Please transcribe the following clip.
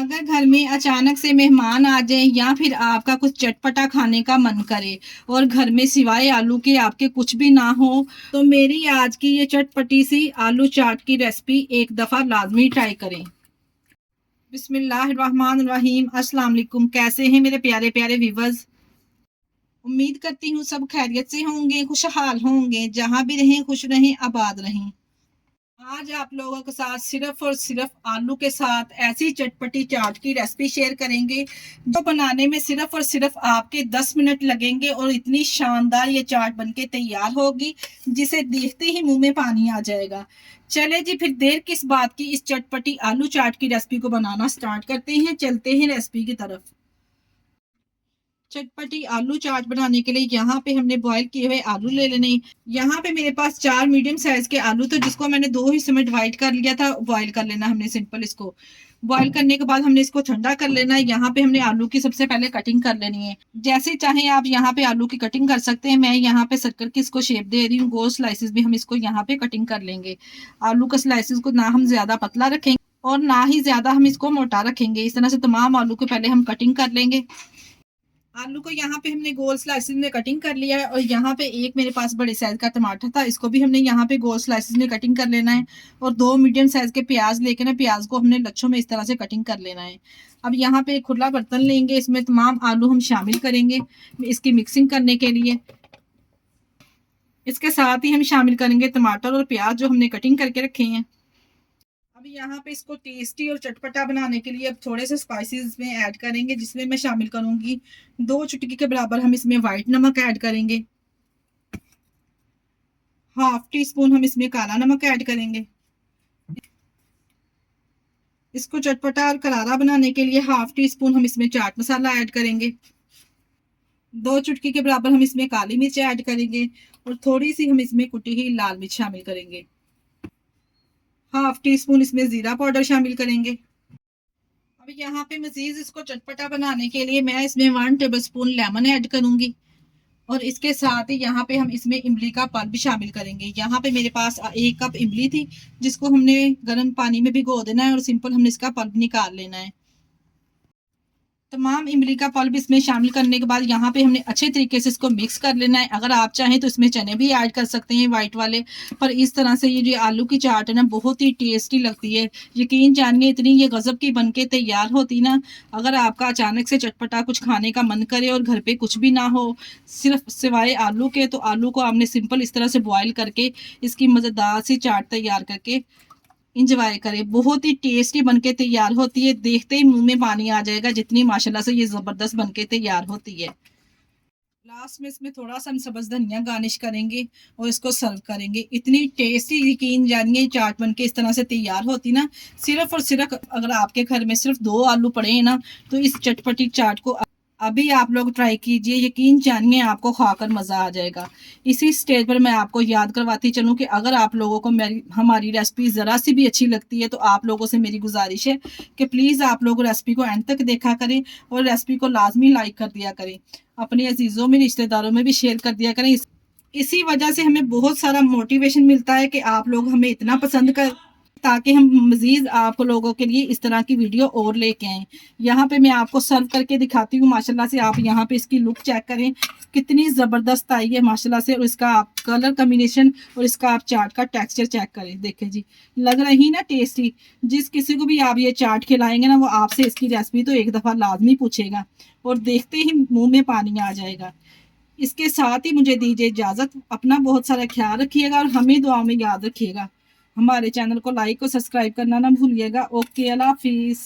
अगर घर में अचानक से मेहमान आ जाएं या फिर आपका कुछ चटपटा खाने का मन करे और घर में सिवाय आलू के आपके कुछ भी ना हो, तो मेरी आज की ये चटपटी सी आलू चाट की रेसिपी एक दफ़ा लाजमी ट्राई करें। बिस्मिल्लाहिर्रहमानिर्रहीम। अस्सलाम वालेकुम। कैसे हैं मेरे प्यारे प्यारे व्यूवर्स? उम्मीद करती हूँ सब खैरियत से होंगे, खुशहाल होंगे, जहाँ भी रहें खुश रहें, आबाद रहें। आज आप लोगों के साथ सिर्फ और सिर्फ आलू के साथ ऐसी चटपटी चाट की रेसिपी शेयर करेंगे जो बनाने में सिर्फ और सिर्फ आपके 10 मिनट लगेंगे और इतनी शानदार ये चाट बनके तैयार होगी जिसे देखते ही मुंह में पानी आ जाएगा। चले जी, फिर देर किस बात की, इस चटपटी आलू चाट की रेसिपी को बनाना स्टार्ट करते हैं। चलते हैं रेसिपी की तरफ। चटपटी आलू चाट बनाने के लिए यहाँ पे हमने बॉईल किए हुए आलू ले लेने। यहाँ पे मेरे पास 4 मीडियम साइज के आलू थे जिसको मैंने 2 हिस्सों में डिवाइड कर लिया था। बॉईल कर लेना हमने सिंपल इसको। बॉईल करने के बाद हमने इसको ठंडा कर लेना है। यहाँ पे हमने आलू की सबसे पहले कटिंग कर लेनी है। जैसे चाहे आप यहाँ पे आलू की कटिंग कर सकते हैं। मैं यहाँ पे सर्कल की इसको शेप दे रही हूँ। गोल स्लाइसिस भी हम इसको यहाँ पे कटिंग कर लेंगे। आलू का स्लाइसिस को ना हम ज्यादा पतला रखेंगे और ना ही ज्यादा हम इसको मोटा रखेंगे। इस तरह से तमाम आलू को पहले हम कटिंग कर लेंगे। आलू को यहाँ पे हमने गोल स्लाइसिस में कटिंग कर लिया है और यहाँ पे एक मेरे पास बड़े साइज का टमाटर था, इसको भी हमने यहाँ पे गोल स्लाइसिस में कटिंग कर लेना है। और 2 मीडियम साइज के प्याज लेके ना प्याज को हमने लच्छों में इस तरह से कटिंग कर लेना है। अब यहाँ पे एक खुला बर्तन लेंगे, इसमें तमाम आलू हम शामिल करेंगे इसकी मिक्सिंग करने के लिए। इसके साथ ही हम शामिल करेंगे टमाटर और प्याज जो हमने कटिंग करके रखे हैं। अभी यहाँ पे इसको टेस्टी और चटपटा बनाने के लिए अब थोड़े से स्पाइसेस में ऐड करेंगे, जिसमें मैं शामिल करूंगी 2 चुटकी के बराबर हम इसमें व्हाइट नमक ऐड करेंगे। हाफ टी स्पून हम इसमें काला नमक ऐड करेंगे। इसको चटपटा और करारा बनाने के लिए हाफ टी स्पून हम इसमें चाट मसाला ऐड करेंगे। 2 चुटकी के बराबर हम इसमें काली मिर्च ऐड करेंगे और थोड़ी सी हम इसमें कुटी हुई लाल मिर्च शामिल करेंगे। हाफ टी स्पून इसमें जीरा पाउडर शामिल करेंगे। अब यहाँ पे मजीद इसको चटपटा बनाने के लिए मैं इसमें 1 टेबलस्पून लेमन ऐड करूंगी और इसके साथ ही यहाँ पे हम इसमें इमली का पल्प भी शामिल करेंगे। यहाँ पे मेरे पास 1 कप इमली थी जिसको हमने गर्म पानी में भिगो देना है और सिंपल हमने इसका पल्प निकाल लेना है। तमाम इमली का पल्प इसमें शामिल करने के बाद यहाँ पे हमने अच्छे तरीके से इसको मिक्स कर लेना है। अगर आप चाहें तो इसमें चने भी ऐड कर सकते हैं वाइट वाले, पर इस तरह से ये जो आलू की चाट है ना बहुत ही टेस्टी लगती है। यकीन जानिए इतनी ये गजब की बनके तैयार होती ना। अगर आपका अचानक से चटपटा कुछ खाने का मन करे और घर पे कुछ भी ना हो सिर्फ सिवाय आलू के, तो आलू को आपने सिंपल इस तरह से बॉयल करके इसकी मज़ेदार सी चाट तैयार करके इंजॉय करें। बहुत ही टेस्टी बनके तैयार होती है, देखते ही मुंह में पानी आ जाएगा जितनी माशाल्लाह से ये जबरदस्त बनके तैयार होती है। लास्ट में इसमें थोड़ा सा हम सब्ज धनिया गार्निश करेंगे और इसको सर्व करेंगे। इतनी टेस्टी यकीन जानिए चाट बनके इस तरह से तैयार होती ना। सिर्फ और सिर्फ अगर आपके घर में सिर्फ 2 आलू पड़े हैं ना, तो इस चटपटी चाट को अभी आप लोग ट्राई कीजिए। यकीन जानिए आपको खाकर मज़ा आ जाएगा। इसी स्टेज पर मैं आपको याद करवाती चलूँ कि अगर आप लोगों को मेरी हमारी रेसिपी ज़रा सी भी अच्छी लगती है तो आप लोगों से मेरी गुजारिश है कि प्लीज़ आप लोग रेसिपी को एंड तक देखा करें और रेसिपी को लाजमी लाइक कर दिया करें। अपने अजीज़ों में रिश्तेदारों में भी शेयर कर दिया करें। इसी वजह से हमें बहुत सारा मोटिवेशन मिलता है कि आप लोग हमें इतना पसंद कर, ताकि हम मजीद आप लोगों के लिए इस तरह की वीडियो और लेके आए। यहाँ पे मैं आपको सर्व करके दिखाती हूँ। माशाल्लाह से आप यहाँ पे इसकी लुक चेक करें कितनी ज़बरदस्त आई है माशाल्लाह से। और इसका आप कलर कम्बिनेशन और इसका आप चाट का टेक्सचर चेक करें। देखें जी, लग रही ना टेस्टी। जिस किसी को भी आप ये चाट खिलाएंगे ना वो आपसे इसकी रेसिपी तो एक दफ़ा लाजमी पूछेगा और देखते ही मुँह में पानी आ जाएगा। इसके साथ ही मुझे दीजिए इजाज़त। अपना बहुत सारा ख्याल रखिएगा और हमें दुआ में याद रखिएगा। हमारे चैनल को लाइक और सब्सक्राइब करना ना भूलिएगा। ओके, अल्लाह हाफिज़।